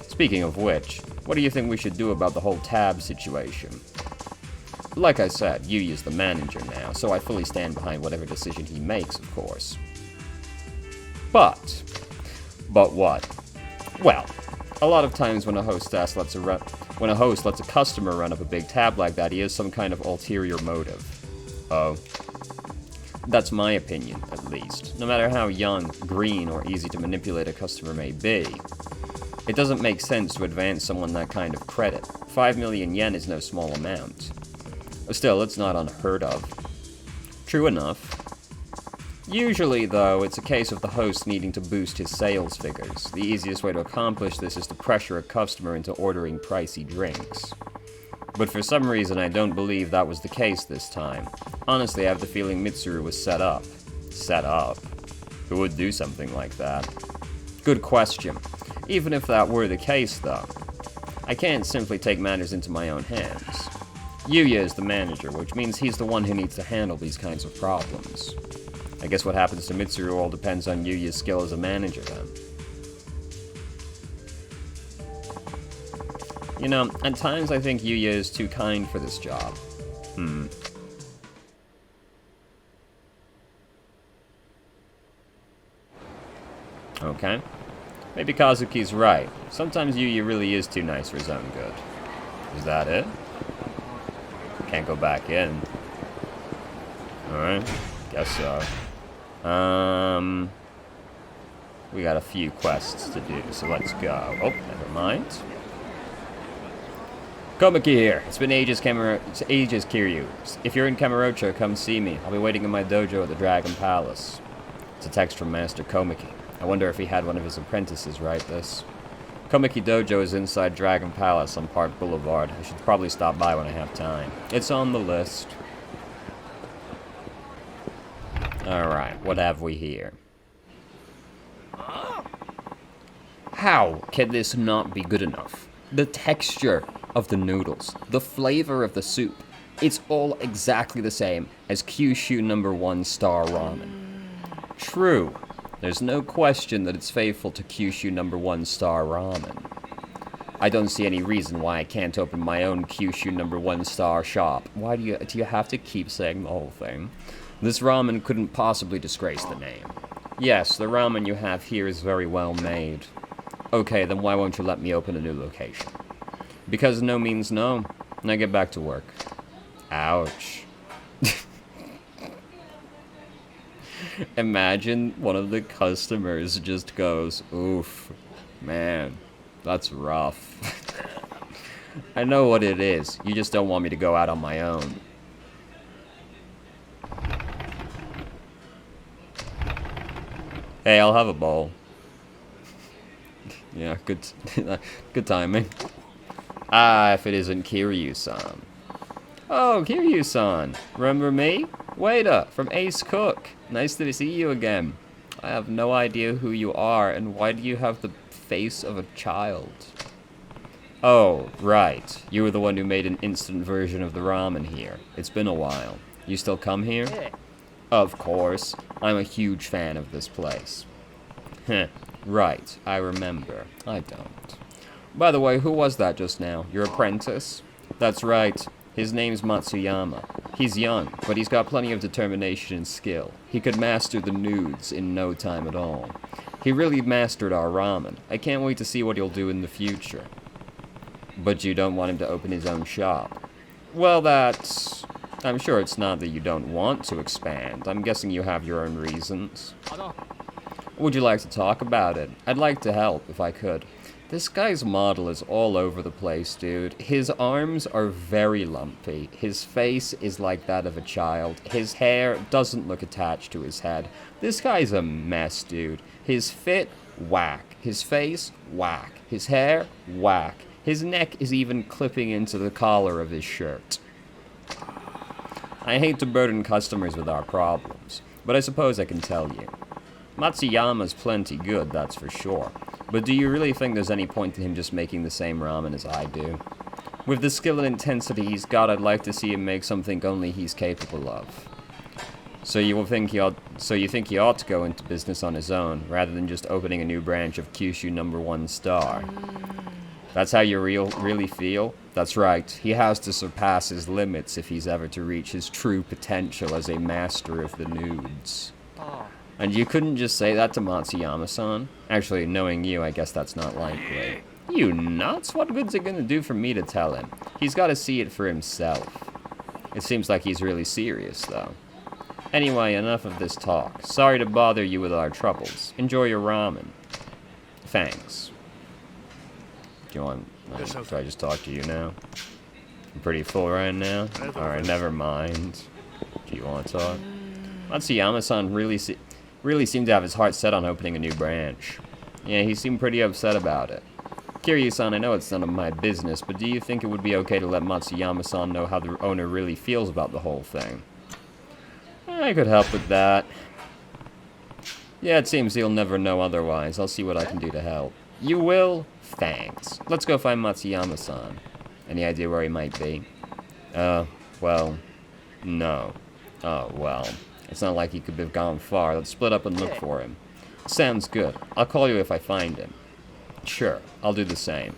Speaking of which, what do you think we should do about the whole tab situation? Like I said, Yuya's the manager now, so I fully stand behind whatever decision he makes, of course. But what? Well, a lot of times when a host lets a customer run up a big tab like that, he has some kind of ulterior motive. Oh. That's my opinion, at least. No matter how young, green, or easy to manipulate a customer may be, it doesn't make sense to advance someone that kind of credit. 5 million yen is no small amount. Still, it's not unheard of. True enough. Usually, though, it's a case of the host needing to boost his sales figures. The easiest way to accomplish this is to pressure a customer into ordering pricey drinks. But for some reason, I don't believe that was the case this time. Honestly, I have the feeling Mitsuru was set up. Set up? Who would do something like that? Good question. Even if that were the case, though, I can't simply take matters into my own hands. Yuya is the manager, which means he's the one who needs to handle these kinds of problems. I guess what happens to Mitsuru all depends on Yuya's skill as a manager, then. You know, at times I think Yuya is too kind for this job. Okay. Maybe Kazuki's right. Sometimes Yuya really is too nice for his own good. Is that it? Can't go back in. Alright. Guess so. We got a few quests to do, so let's go. Oh, never mind. Komaki here. It's been ages, Kiryu. If you're in Kamurocho, come see me. I'll be waiting in my dojo at the Dragon Palace. It's a text from Master Komaki. I wonder if he had one of his apprentices write this. Komaki Dojo is inside Dragon Palace on Park Boulevard. I should probably stop by when I have time. It's on the list. Alright, what have we here? How can this not be good enough? The texture of the noodles, the flavor of the soup, it's all exactly the same as Kyushu #1 star ramen. True, there's no question that it's faithful to Kyushu #1 star ramen. I don't see any reason why I can't open my own Kyushu #1 star shop. Why do you have to keep saying the whole thing? This ramen couldn't possibly disgrace the name. Yes, the ramen you have here is very well made. Okay, then why won't you let me open a new location? Because no means no. Now get back to work. Ouch. Imagine one of the customers just goes, oof, man, that's rough. I know what it is. You just don't want me to go out on my own. Hey, I'll have a bowl. Yeah, good timing. Ah, if it isn't Kiryu-san. Oh, Kiryu-san. Remember me? Waiter from Ace Cook. Nice to see you again. I have no idea who you are, and why do you have the face of a child? Oh, right. You were the one who made an instant version of the ramen here. It's been a while. You still come here? Of course. I'm a huge fan of this place. Heh. Right. I remember. I don't. By the way, who was that just now? Your apprentice? That's right. His name's Matsuyama. He's young, but he's got plenty of determination and skill. He could master the nudes in no time at all. He really mastered our ramen. I can't wait to see what he'll do in the future. But you don't want him to open his own shop? Well, that's... I'm sure it's not that you don't want to expand. I'm guessing you have your own reasons. Would you like to talk about it? I'd like to help, if I could. This guy's model is all over the place, dude. His arms are very lumpy. His face is like that of a child. His hair doesn't look attached to his head. This guy's a mess, dude. His fit, whack. His face, whack. His hair, whack. His neck is even clipping into the collar of his shirt. I hate to burden customers with our problems, but I suppose I can tell you. Matsuyama's plenty good, that's for sure. But do you really think there's any point in him just making the same ramen as I do? With the skill and intensity he's got, I'd like to see him make something only he's capable of. So you think he ought to go into business on his own, rather than just opening a new branch of Kyushu #1 Star? That's how you really feel? That's right. He has to surpass his limits if he's ever to reach his true potential as a master of the nudes. And you couldn't just say that to Matsuyama-san? Actually, knowing you, I guess that's not likely. You nuts? What good's it gonna do for me to tell him? He's gotta see it for himself. It seems like he's really serious, though. Anyway, enough of this talk. Sorry to bother you with our troubles. Enjoy your ramen. Thanks. Do you want... should I just talk to you now? I'm pretty full right now? Alright, never mind. Do you want to talk? Matsuyama-san really seemed to have his heart set on opening a new branch. Yeah, he seemed pretty upset about it. Kiryu-san, I know it's none of my business, but do you think it would be okay to let Matsuyama-san know how the owner really feels about the whole thing? I could help with that. Yeah, it seems he'll never know otherwise. I'll see what I can do to help. You will? Thanks. Let's go find Matsuyama-san. Any idea where he might be? Well, no. Oh, well. It's not like he could have gone far. Let's split up and look for him. Sounds good. I'll call you if I find him. Sure, I'll do the same.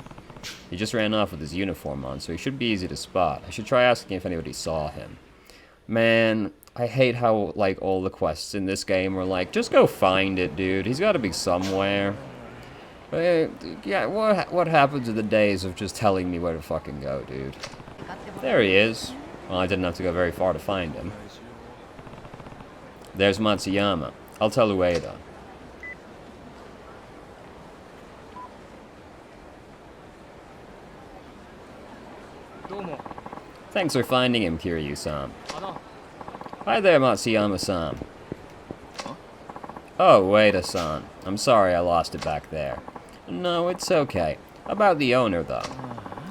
He just ran off with his uniform on, so he should be easy to spot. I should try asking if anybody saw him. Man, I hate how, like, all the quests in this game are like, just go find it, dude. He's gotta be somewhere. Yeah, what happened to the days of just telling me where to fucking go, dude? There he is. Well, I didn't have to go very far to find him. There's Matsuyama. I'll tell Ueda. Thanks for finding him, Kiryu-san. Hi there, Matsuyama-san. Oh, Ueda-san. I'm sorry I lost it back there. No, it's okay. About the owner, though.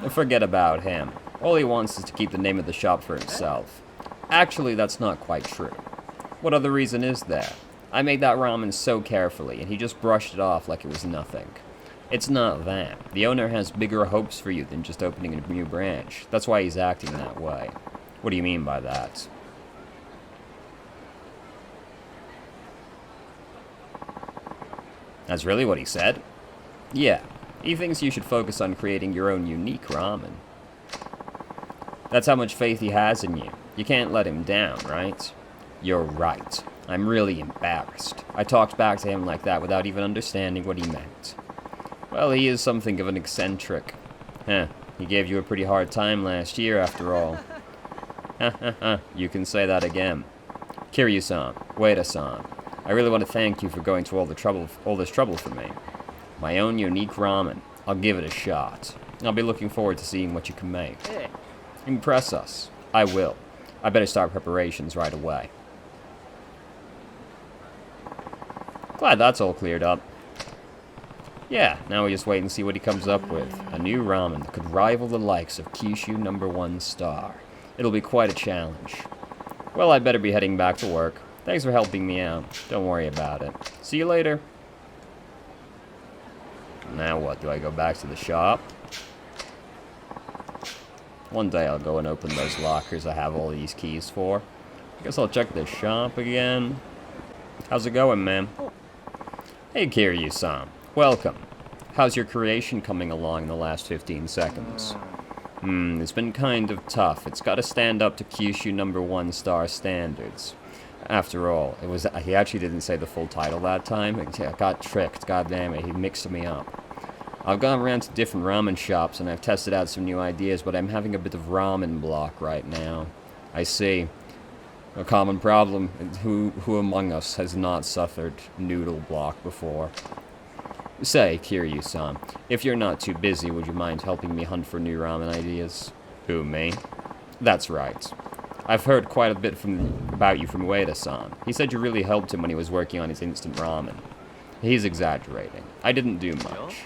Forget about him. All he wants is to keep the name of the shop for himself. Actually, that's not quite true. What other reason is there? I made that ramen so carefully, and he just brushed it off like it was nothing. It's not that. The owner has bigger hopes for you than just opening a new branch. That's why he's acting that way. What do you mean by that? That's really what he said? Yeah. He thinks you should focus on creating your own unique ramen. That's how much faith he has in you. You can't let him down, right? You're right. I'm really embarrassed. I talked back to him like that without even understanding what he meant. Well, he is something of an eccentric. Huh, he gave you a pretty hard time last year, after all. You can say that again. Kiryu-san, Ueda-san, I really want to thank you for going to all this trouble for me. My own unique ramen. I'll give it a shot. I'll be looking forward to seeing what you can make. Impress us. I will. I better start preparations right away. Glad that's all cleared up. Yeah, now we just wait and see what he comes up with. A new ramen that could rival the likes of Kyushu #1 Star. It'll be quite a challenge. Well, I better be heading back to work. Thanks for helping me out. Don't worry about it. See you later. Now what? Do I go back to the shop? One day I'll go and open those lockers I have all these keys for. Guess I'll check the shop again. How's it going, man? Hey, Kiryu-san. Welcome. How's your creation coming along in the last 15 seconds? It's been kind of tough. It's got to stand up to Kyushu number 1 star standards. After all, he actually didn't say the full title that time. I got tricked, god damn it, he mixed me up. I've gone around to different ramen shops and I've tested out some new ideas, but I'm having a bit of ramen block right now. I see. A common problem. Who among us has not suffered noodle block before? Say, Kiryu-san, if you're not too busy, would you mind helping me hunt for new ramen ideas? Who, me? That's right. I've heard quite a bit about you from Ueda-san. He said you really helped him when he was working on his instant ramen. He's exaggerating. I didn't do much.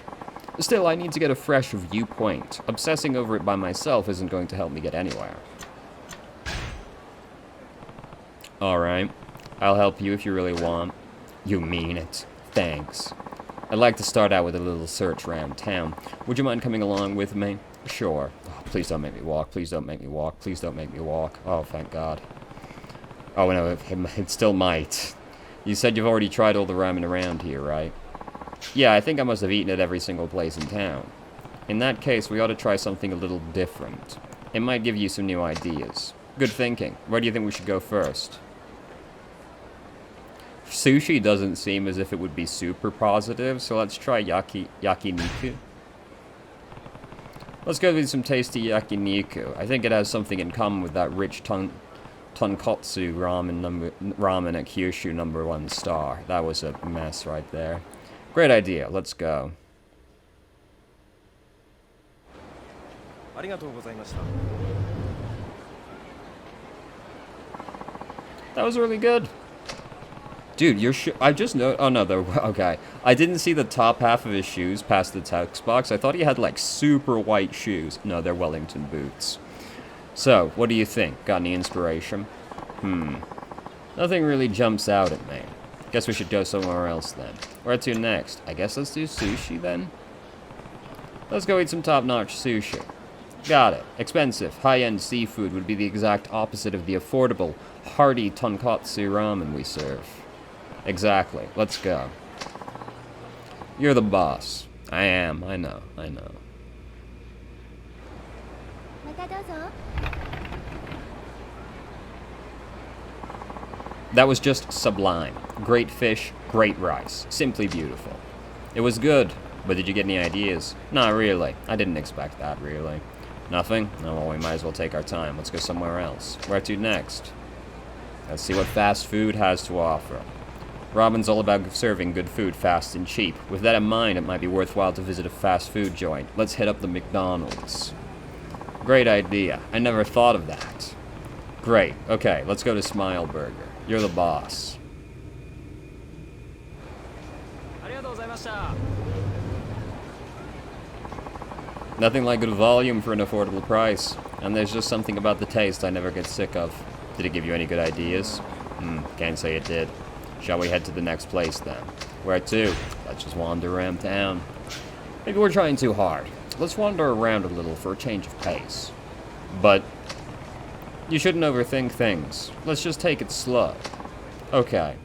Still, I need to get a fresh viewpoint. Obsessing over it by myself isn't going to help me get anywhere. Alright. I'll help you if you really want. You mean it. Thanks. I'd like to start out with a little search around town. Would you mind coming along with me? Sure. Oh, please don't make me walk. Please don't make me walk. Please don't make me walk. Oh, thank God. Oh, no, it still might. You said you've already tried all the ramen around here, right? Yeah, I think I must have eaten at every single place in town. In that case, we ought to try something a little different. It might give you some new ideas. Good thinking. Where do you think we should go first? Sushi doesn't seem as if it would be super positive, so let's try yakiniku. Let's go with some tasty yakiniku. I think it has something in common with that rich tonkotsu ramen at Kyushu number 1 star. That was a mess right there. Great idea. Let's go. That was really good. Dude, your I just know. Oh no, okay. I didn't see the top half of his shoes past the text box. I thought he had like super white shoes. No, they're Wellington boots. So, what do you think? Got any inspiration? Nothing really jumps out at me. Guess we should go somewhere else then. Where to next? I guess let's do sushi then? Let's go eat some top-notch sushi. Got it. Expensive, high-end seafood would be the exact opposite of the affordable, hearty tonkotsu ramen we serve. Exactly. Let's go. You're the boss. I am. I know. That was just sublime. Great fish, great rice. Simply beautiful. It was good, but did you get any ideas? Not really. I didn't expect that, really. Nothing? Oh, well, we might as well take our time. Let's go somewhere else. Where to next? Let's see what fast food has to offer. Ramen's all about serving good food fast and cheap. With that in mind, it might be worthwhile to visit a fast food joint. Let's hit up the McDonald's. Great idea. I never thought of that. Great. Okay, let's go to Smile Burger. You're the boss. Nothing like good volume for an affordable price. And there's just something about the taste I never get sick of. Did it give you any good ideas? Can't say it did. Shall we head to the next place then? Where to? Let's just wander around town. Maybe we're trying too hard. Let's wander around a little for a change of pace. But you shouldn't overthink things. Let's just take it slow. Okay.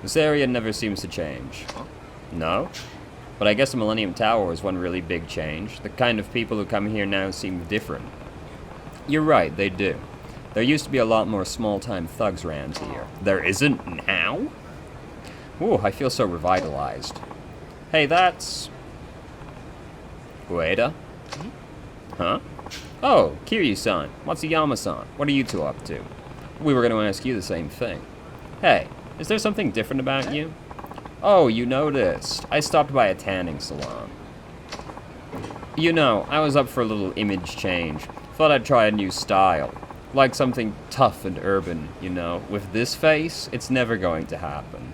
This area never seems to change. No? But I guess the Millennium Tower was one really big change. The kind of people who come here now seem different. You're right, they do. There used to be a lot more small-time thugs around here. There isn't now? Ooh, I feel so revitalized. Hey, that's... Ueda? Huh? Oh, Kiryu-san, Matsuyama-san, what are you two up to? We were going to ask you the same thing. Hey, is there something different about you? Oh, you noticed. I stopped by a tanning salon. You know, I was up for a little image change. Thought I'd try a new style. Like something tough and urban, you know. With this face, it's never going to happen.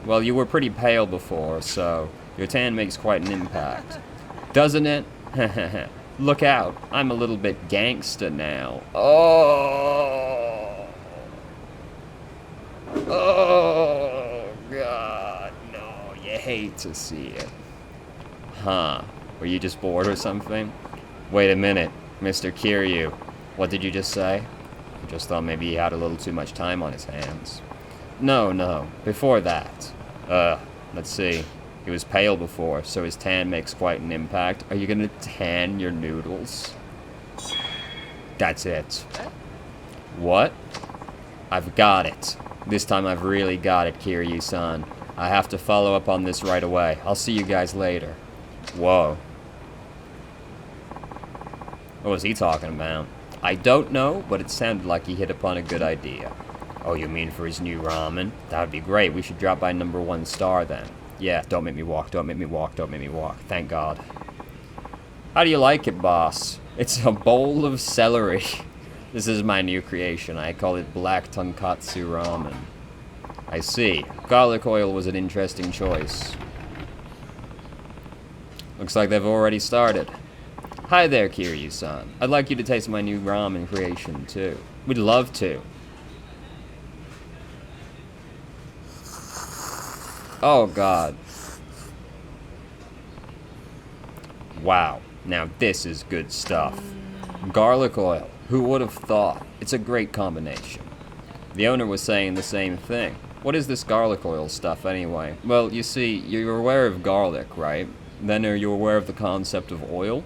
Well, you were pretty pale before, so your tan makes quite an impact. Doesn't it? Look out, I'm a little bit gangsta now. Oh! Oh, God, no, you hate to see it. Huh, were you just bored or something? Wait a minute, Mr. Kiryu. What did you just say? I just thought maybe he had a little too much time on his hands. No, before that. Let's see. He was pale before, so his tan makes quite an impact. Are you gonna tan your noodles? That's it. What? I've got it. This time I've really got it, Kiryu-san. I have to follow up on this right away. I'll see you guys later. Whoa. What was he talking about? I don't know, but it sounded like he hit upon a good idea. Oh, you mean for his new ramen? That would be great. We should drop by number 1 star then. Yeah, don't make me walk, don't make me walk, don't make me walk. Thank God. How do you like it, boss? It's a bowl of celery. This is my new creation. I call it black tonkatsu ramen. I see. Garlic oil was an interesting choice. Looks like they've already started. Hi there, Kiryu-san. I'd like you to taste my new ramen creation, too. We'd love to. Oh, God. Wow. Now this is good stuff. Garlic oil. Who would have thought? It's a great combination. The owner was saying the same thing. What is this garlic oil stuff, anyway? Well, you see, you're aware of garlic, right? Then are you aware of the concept of oil?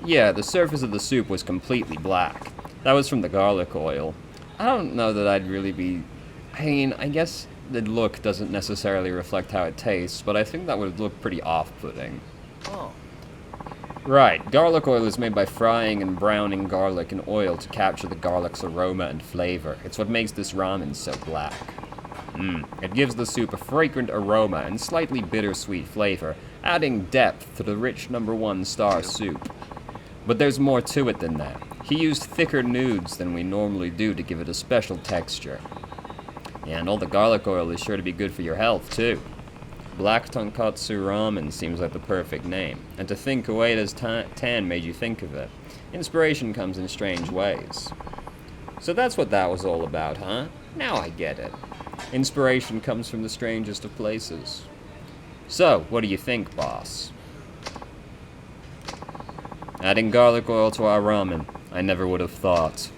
Yeah, the surface of the soup was completely black. That was from the garlic oil. I don't know that I'd really be... I mean, I guess the look doesn't necessarily reflect how it tastes, but I think that would look pretty off-putting. Oh. Right, garlic oil is made by frying and browning garlic in oil to capture the garlic's aroma and flavor. It's what makes this ramen so black. It gives the soup a fragrant aroma and slightly bittersweet flavor, adding depth to the rich number 1 star soup. But there's more to it than that. He used thicker nudes than we normally do to give it a special texture. Yeah, and all the garlic oil is sure to be good for your health, too. Black tonkatsu ramen seems like the perfect name. And to think Ueda's tan made you think of it. Inspiration comes in strange ways. So that's what that was all about, huh? Now I get it. Inspiration comes from the strangest of places. So, what do you think, boss? Adding garlic oil to our ramen, I never would have thought.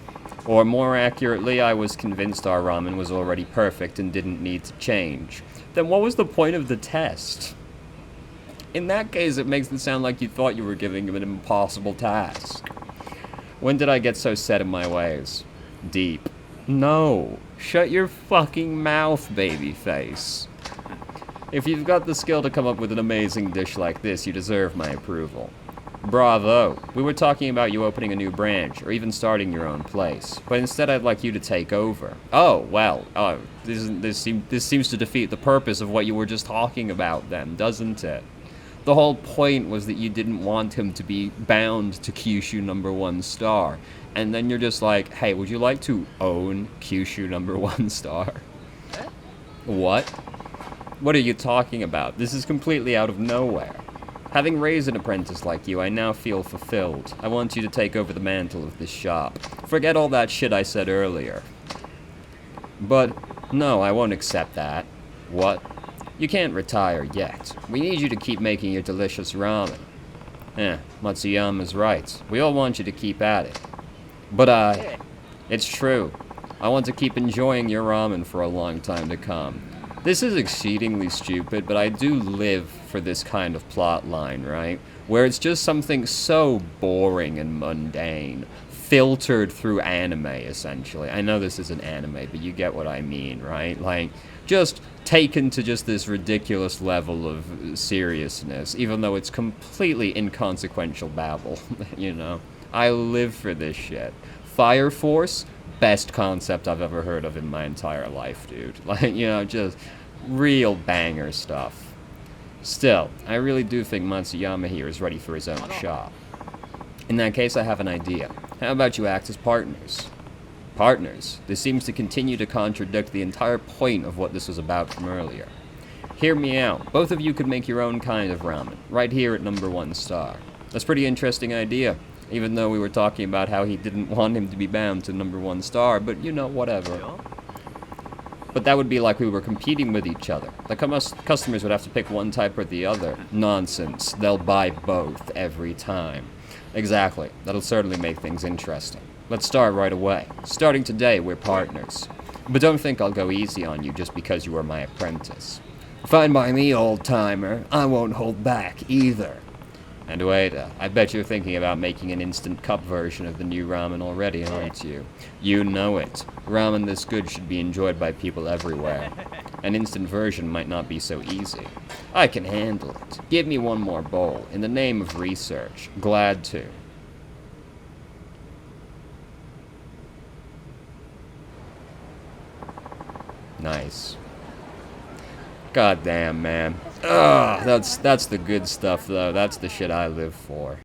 Or more accurately, I was convinced our ramen was already perfect and didn't need to change. Then what was the point of the test? In that case, it makes it sound like you thought you were giving him an impossible task. When did I get so set in my ways? Deep. No. Shut your fucking mouth, babyface. If you've got the skill to come up with an amazing dish like this, you deserve my approval. Bravo. We were talking about you opening a new branch, or even starting your own place. But instead I'd like you to take over. Oh, well, this seems to defeat the purpose of what you were just talking about then, doesn't it? The whole point was that you didn't want him to be bound to Kyushu number 1 star. And then you're just like, hey, would you like to own Kyushu number 1 star? What? What are you talking about? This is completely out of nowhere. Having raised an apprentice like you, I now feel fulfilled. I want you to take over the mantle of this shop. Forget all that shit I said earlier. But, no, I won't accept that. What? You can't retire yet. We need you to keep making your delicious ramen. Matsuyama's right. We all want you to keep at it. But, it's true. I want to keep enjoying your ramen for a long time to come. This is exceedingly stupid, but I do live for this kind of plot line, right? Where it's just something so boring and mundane, filtered through anime, essentially. I know this isn't anime, but you get what I mean, right? Like, just taken to just this ridiculous level of seriousness, even though it's completely inconsequential babble, you know? I live for this shit. Fire Force? Best concept I've ever heard of in my entire life, dude. Like, you know, just real banger stuff. Still, I really do think Matsuyama here is ready for his own shop. In that case, I have an idea. How about you act as partners? Partners? This seems to continue to contradict the entire point of what this was about from earlier. Hear me out. Both of you could make your own kind of ramen, right here at #1 star. That's a pretty interesting idea, even though we were talking about how he didn't want him to be bound to #1 star, but you know, whatever. But that would be like we were competing with each other. The customers would have to pick one type or the other. Nonsense. They'll buy both every time. Exactly. That'll certainly make things interesting. Let's start right away. Starting today, we're partners. But don't think I'll go easy on you just because you are my apprentice. Fine by me, old-timer. I won't hold back, either. And wait, I bet you're thinking about making an instant cup version of the new ramen already, aren't you? You know it. Ramen this good should be enjoyed by people everywhere. An instant version might not be so easy. I can handle it. Give me one more bowl. In the name of research. Glad to. Nice. God damn, man. Ugh, that's the good stuff, though. That's the shit I live for.